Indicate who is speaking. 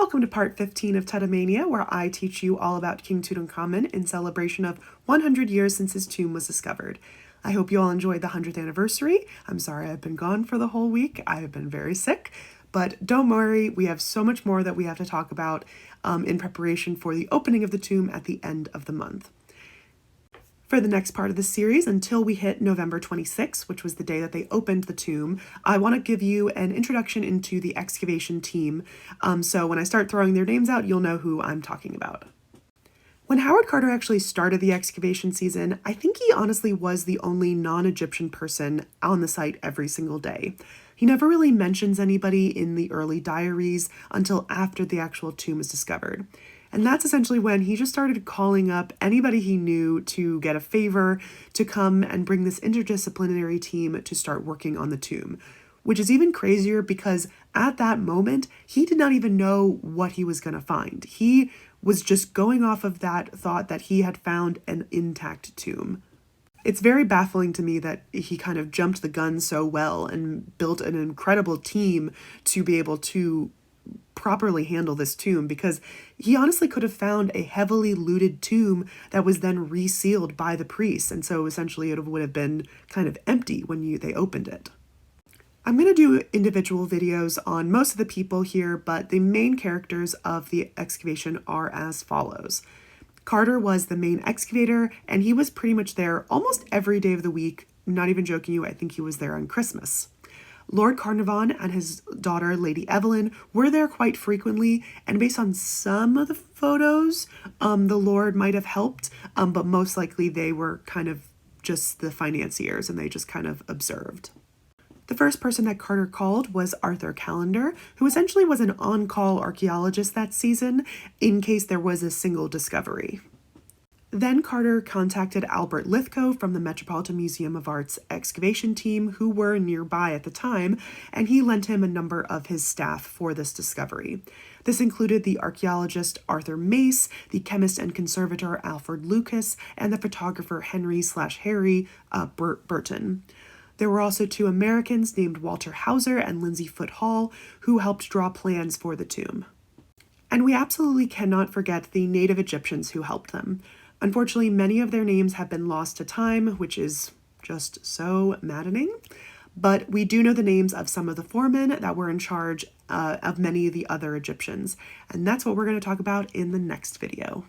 Speaker 1: Welcome to part 15 of Tutomania, where I teach you all about King Tutankhamun in celebration of 100 years since his tomb was discovered. I hope you all enjoyed the 100th anniversary. I'm sorry I've been gone for the whole week. I have been very sick, but don't worry, we have so much more that we have to talk about in preparation for the opening of the tomb at the end of the month. For the next part of the series, until we hit November 26, which was the day that they opened the tomb, I want to give you an introduction into the excavation team. So when I start throwing their names out, you'll know who I'm talking about. When Howard Carter actually started the excavation season, I think he honestly was the only non-Egyptian person on the site every single day. He never really mentions anybody in the early diaries until after the actual tomb is discovered. And that's essentially when he just started calling up anybody he knew to get a favor to come and bring this interdisciplinary team to start working on the tomb, which is even crazier because at that moment, he did not even know what he was going to find. He was just going off of that thought that he had found an intact tomb. It's very baffling to me that he kind of jumped the gun so well and built an incredible team to be able to properly handle this tomb, because he honestly could have found a heavily looted tomb that was then resealed by the priests, and so essentially it would have been kind of empty when they opened it. I'm going to do individual videos on most of the people here, but the main characters of the excavation are as follows. Carter was the main excavator, and he was pretty much there almost every day of the week. Not even joking you, I think he was there on Christmas. Lord Carnarvon and his daughter, Lady Evelyn, were there quite frequently, and based on some of the photos, the Lord might have helped, but most likely they were kind of just the financiers, and they just kind of observed. The first person that Carter called was Arthur Callender, who essentially was an on-call archaeologist that season, in case there was a single discovery. Then Carter contacted Albert Lithgow from the Metropolitan Museum of Art's excavation team, who were nearby at the time, and he lent him a number of his staff for this discovery. This included the archaeologist Arthur Mace, the chemist and conservator Alfred Lucas, and the photographer Henry/Harry Burton. There were also two Americans named Walter Hauser and Lindsay Foote Hall, who helped draw plans for the tomb. And we absolutely cannot forget the native Egyptians who helped them. Unfortunately, many of their names have been lost to time, which is just so maddening. But we do know the names of some of the foremen that were in charge of many of the other Egyptians. And that's what we're going to talk about in the next video.